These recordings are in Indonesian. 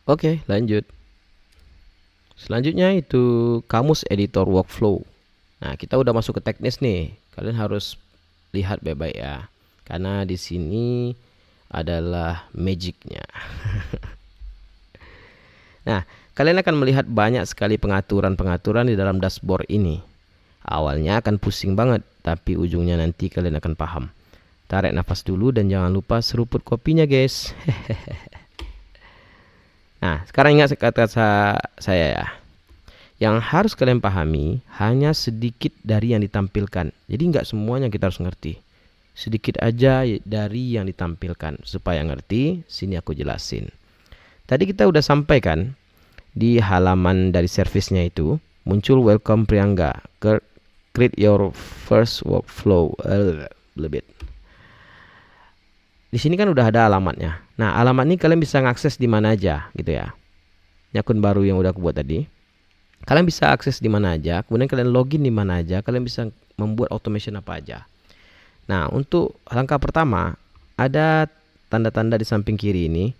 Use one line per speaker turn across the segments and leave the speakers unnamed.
Oke, lanjut. Selanjutnya itu kamus editor workflow. Nah, kita udah masuk ke teknis nih. Kalian harus lihat baik-baik ya. Karena di sini adalah magicnya. Nah, kalian akan melihat banyak sekali pengaturan-pengaturan di dalam dashboard ini. Awalnya akan pusing banget, tapi ujungnya nanti kalian akan paham. Tarik nafas dulu dan jangan lupa seruput kopinya, guys. Nah, sekarang ingat kata saya ya. Yang harus kalian pahami hanya sedikit dari yang ditampilkan. Jadi nggak semuanya kita harus ngerti. Sedikit aja dari yang ditampilkan. Supaya ngerti, sini aku jelasin. Tadi kita udah sampaikan di halaman dari servisnya itu muncul welcome Priangga. Create your first workflow. Lebih. Di sini kan udah ada alamatnya. Nah, alamat ini kalian bisa ngakses di mana aja gitu ya. Ini akun baru yang udah aku buat tadi. Kalian bisa akses di mana aja, kemudian kalian login di mana aja, kalian bisa membuat automation apa aja. Nah, untuk langkah pertama, ada tanda-tanda di samping kiri ini.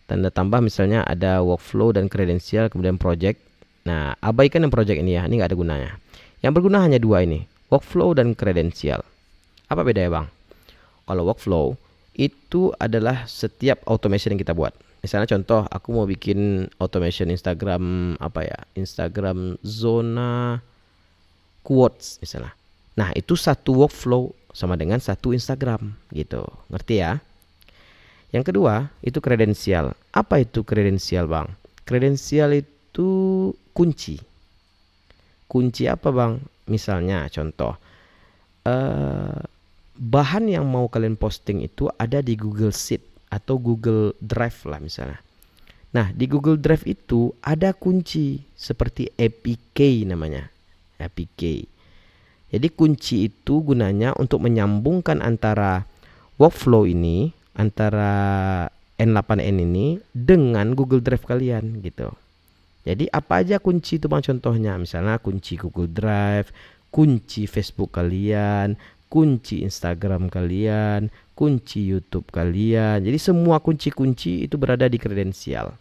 Tanda tambah misalnya ada workflow dan kredensial, kemudian project. Nah, abaikan yang project ini ya, ini nggak ada gunanya. Yang berguna hanya dua ini, workflow dan kredensial. Apa bedanya bang? Kalau workflow, itu adalah setiap automation yang kita buat. Misalnya contoh, aku mau bikin automation Instagram apa ya? Instagram zona quotes misalnya. Nah, itu satu workflow sama dengan satu Instagram gitu. Ngerti ya? Yang kedua, itu kredensial. Apa itu kredensial, Bang? Kredensial itu kunci. Kunci apa, Bang? Misalnya contoh, eh bahan yang mau kalian posting itu ada di Google Sheet atau Google Drive lah misalnya. Nah, di Google Drive itu ada kunci seperti APK namanya. APK. Jadi kunci itu gunanya untuk menyambungkan antara workflow ini, antara N8N ini dengan Google Drive kalian gitu. Jadi apa aja kunci itu bang contohnya? Misalnya kunci Google Drive, kunci Facebook kalian, kunci Instagram kalian, kunci YouTube kalian. Jadi semua kunci-kunci itu berada di kredensial.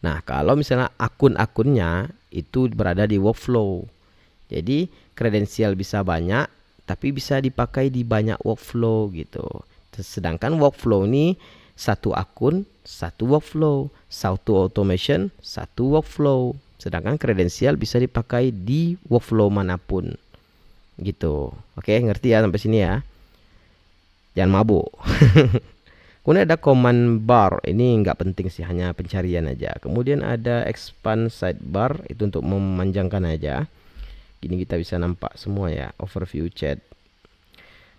Nah, kalau misalnya akun-akunnya itu berada di workflow. Jadi kredensial bisa banyak, tapi bisa dipakai di banyak workflow gitu. Sedangkan workflow ini satu akun, satu workflow, satu automation, satu workflow. Sedangkan kredensial bisa dipakai di workflow manapun. Gitu. Oke, ngerti ya sampai sini ya. Jangan mabuk. Kemudian ada command bar. Ini nggak penting sih, hanya pencarian aja. Kemudian ada expand sidebar, itu untuk memanjangkan aja. Gini kita bisa nampak semua ya, overview chat.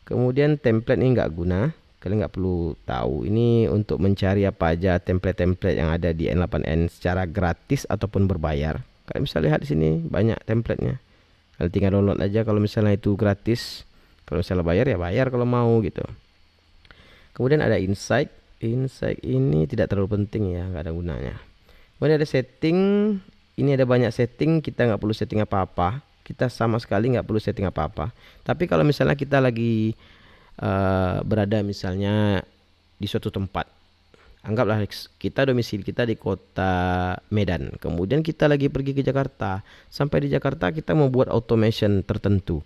Kemudian template ini nggak guna, kalian nggak perlu tahu. Ini untuk mencari apa aja template-template yang ada di N8N secara gratis ataupun berbayar. Kalian bisa lihat di sini banyak templatenya. Kalian tinggal download aja kalau misalnya itu gratis. Kalau misalnya bayar ya bayar kalau mau gitu. Kemudian ada insight. Insight ini tidak terlalu penting ya, nggak ada gunanya. Kemudian ada setting. Ini ada banyak setting, kita nggak perlu setting apa-apa. Kita sama sekali nggak perlu setting apa-apa. Tapi kalau misalnya kita lagi berada misalnya di suatu tempat, anggaplah kita domisili kita di kota Medan, kemudian kita lagi pergi ke Jakarta. Sampai di Jakarta kita mau buat automation tertentu.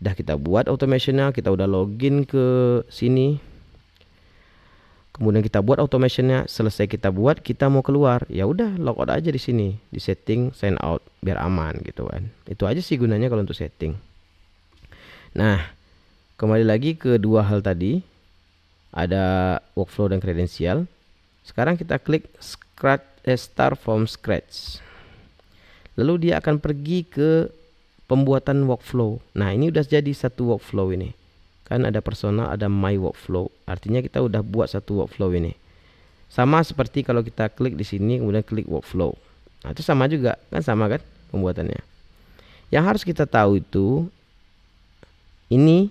Dah kita buat automationnya, kita udah login ke sini. Kemudian kita buat automationnya, selesai kita buat, kita mau keluar, ya udah logout aja di sini, di setting sign out biar aman gitu kan. Itu aja sih gunanya kalau untuk setting. Nah, kembali lagi ke dua hal tadi, ada workflow dan kredensial. Sekarang kita klik start from scratch. Lalu dia akan pergi ke pembuatan workflow. Nah, ini udah jadi satu workflow ini. Kan ada personal, ada my workflow. Artinya kita udah buat satu workflow ini. Sama seperti kalau kita klik di sini kemudian klik workflow. Nah, itu sama juga, kan sama kan pembuatannya. Yang harus kita tahu itu ini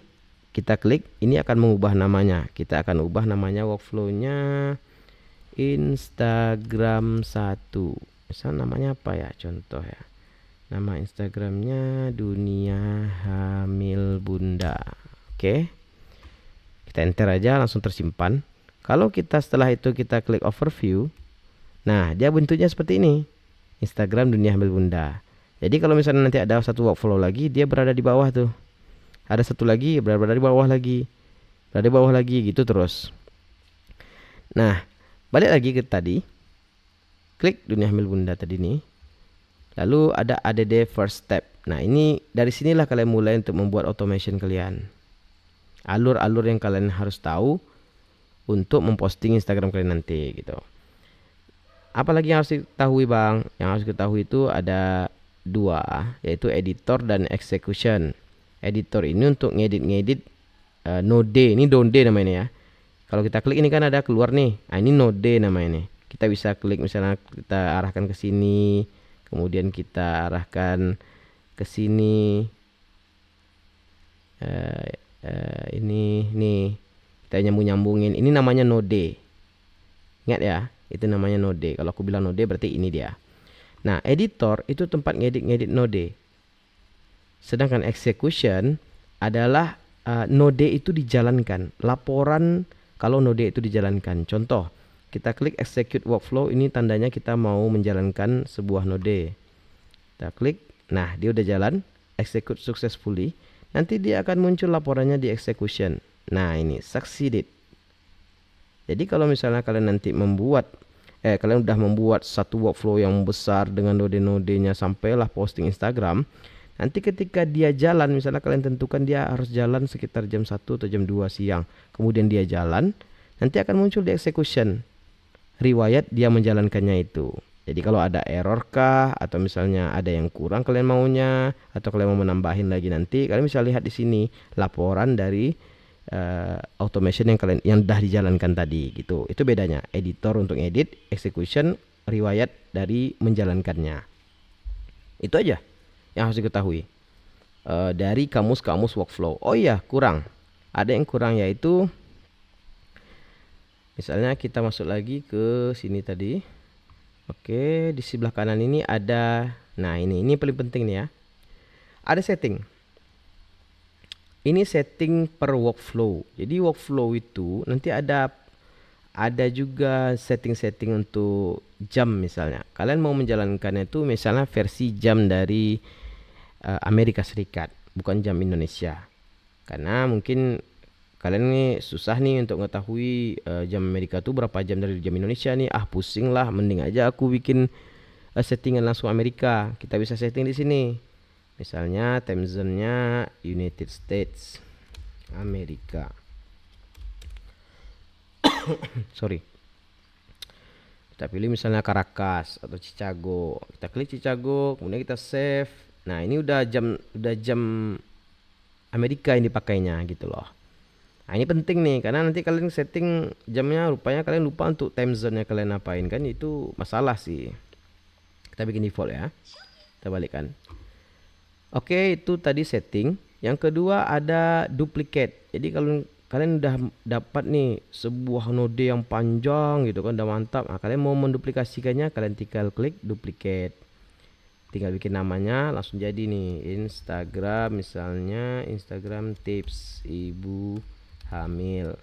kita klik, ini akan mengubah namanya. Kita akan ubah namanya workflow-nya Instagram 1. Misal namanya apa ya? Contoh ya. Nama Instagramnya Dunia Hamil Bunda. Oke. Kita enter aja langsung tersimpan. Kalau kita setelah itu kita klik overview. Nah, dia bentuknya seperti ini. Instagram Dunia Hamil Bunda. Jadi kalau misalnya nanti ada satu workflow lagi, dia berada di bawah tuh. Ada satu lagi berada di bawah lagi. Berada di bawah lagi gitu terus. Nah, balik lagi ke tadi. Klik Dunia Hamil Bunda tadi nih. Lalu ada ADD first step. Nah, ini dari sinilah kalian mulai untuk membuat automation kalian. Alur-alur yang kalian harus tahu untuk memposting Instagram kalian nanti gitu. Apalagi yang harus diketahui Bang? Yang harus diketahui itu ada dua, yaitu editor dan execution. Editor ini untuk ngedit-ngedit node. Ini node namanya ya. Kalau kita klik ini kan ada keluar nih. Nah, ini node namanya nih. Kita bisa klik misalnya kita arahkan ke sini, kemudian kita arahkan ke sini. Ini nih kita nyambungin. Ini namanya node. Ingat ya, itu namanya node. Kalau aku bilang node berarti ini dia. Nah, editor itu tempat ngedit-ngedit node. Sedangkan execution adalah node itu dijalankan. Laporan kalau node itu dijalankan. Contoh, kita klik execute workflow, ini tandanya kita mau menjalankan sebuah node. Kita klik, nah dia udah jalan, execute successfully. Nanti dia akan muncul laporannya di execution. Nah ini, succeeded. Jadi kalau misalnya kalian nanti kalian udah membuat satu workflow yang besar dengan node-nodenya sampailah posting Instagram. Nanti ketika dia jalan, misalnya kalian tentukan dia harus jalan sekitar jam 1 atau jam 2 siang. Kemudian dia jalan, nanti akan muncul di execution riwayat dia menjalankannya itu. Jadi kalau ada error kah, atau misalnya ada yang kurang kalian maunya, atau kalian mau menambahin lagi nanti, kalian bisa lihat di sini laporan dari automation yang dah dijalankan tadi gitu. Itu bedanya. Editor untuk edit, execution riwayat dari menjalankannya. Itu aja yang harus diketahui dari kamus-kamus workflow. Oh iya, kurang. Ada yang kurang, yaitu misalnya kita masuk lagi ke sini tadi. Oke, di sebelah kanan ini ada, nah ini paling penting nih ya. Ada setting. Ini setting per workflow. Jadi workflow itu nanti ada juga setting-setting untuk jam misalnya. Kalian mau menjalankannya itu misalnya versi jam dari Amerika Serikat, bukan jam Indonesia. Karena mungkin kalian nih susah nih untuk mengetahui jam Amerika tuh berapa jam dari jam Indonesia nih. Pusing lah, mending aja aku bikin settingan langsung Amerika. Kita bisa setting di sini. Misalnya time zone-nya United States Amerika. Sorry. Kita pilih misalnya Caracas atau Chicago. Kita klik Chicago, kemudian kita save. Nah, ini udah jam Amerika yang dipakainya gitu loh. Nah, ini penting nih karena nanti kalian setting jamnya rupanya kalian lupa untuk time zone-nya kalian apain, kan itu masalah sih. Kita bikin default ya. Kita balikkan. Oke, itu tadi setting. Yang kedua ada duplicate. Jadi kalau kalian udah dapat nih sebuah node yang panjang gitu kan, udah mantap. Nah, kalian mau menduplikasikannya, kalian tinggal klik duplicate. Tinggal bikin namanya, langsung jadi nih. Instagram misalnya, Instagram tips ibu hamil.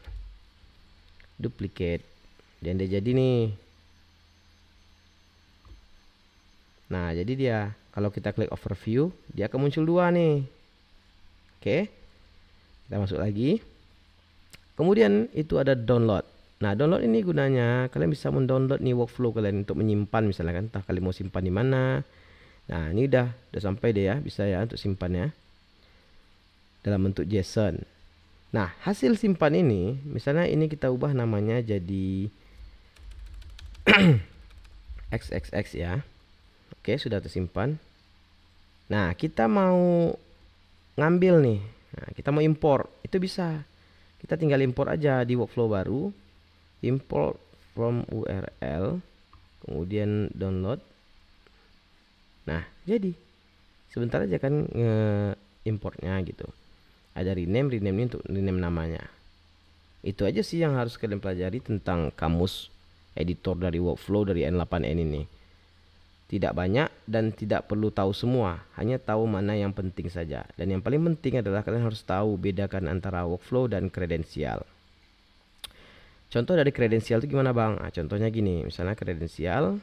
Duplicate. Dan dia jadi nih. Nah, jadi dia. Kalau kita klik overview, dia akan muncul dua nih. Oke. Kita masuk lagi. Kemudian itu ada download. Nah, download ini gunanya kalian bisa mendownload nih workflow kalian untuk menyimpan misalnya kan, entah kalian mau simpan di mana. Nah, ini udah sampai deh ya, bisa ya untuk simpannya dalam bentuk JSON. Nah, hasil simpan ini, misalnya ini kita ubah namanya jadi XXX ya. Oke, sudah tersimpan. Nah, kita mau ngambil nih. Nah, kita mau import, itu bisa. Kita tinggal import aja di workflow baru. Import from URL, kemudian download. Nah, jadi sebentar aja kan importnya gitu. Ada rename ini untuk rename namanya. Itu aja sih yang harus kalian pelajari tentang kamus editor dari workflow dari N8N ini. Tidak banyak dan tidak perlu tahu semua, hanya tahu mana yang penting saja. Dan yang paling penting adalah kalian harus tahu bedakan antara workflow dan kredensial. Contoh dari kredensial itu gimana bang? Nah, contohnya gini, misalnya kredensial,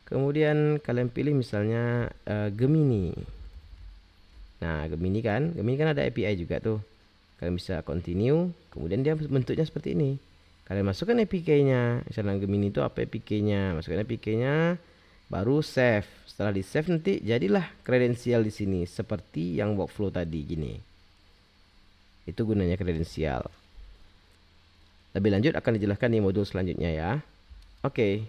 kemudian kalian pilih misalnya Gemini. Nah, Gemini kan ada API juga tuh. Kalian bisa continue, kemudian dia bentuknya seperti ini. Kalian masukkan APK-nya, misalnya Gemini itu apa APK-nya, masukkan APK-nya, baru save. Setelah di save nanti jadilah kredensial di sini seperti yang workflow tadi gini. Itu gunanya kredensial. Lebih lanjut akan dijelaskan di modul selanjutnya ya. Oke.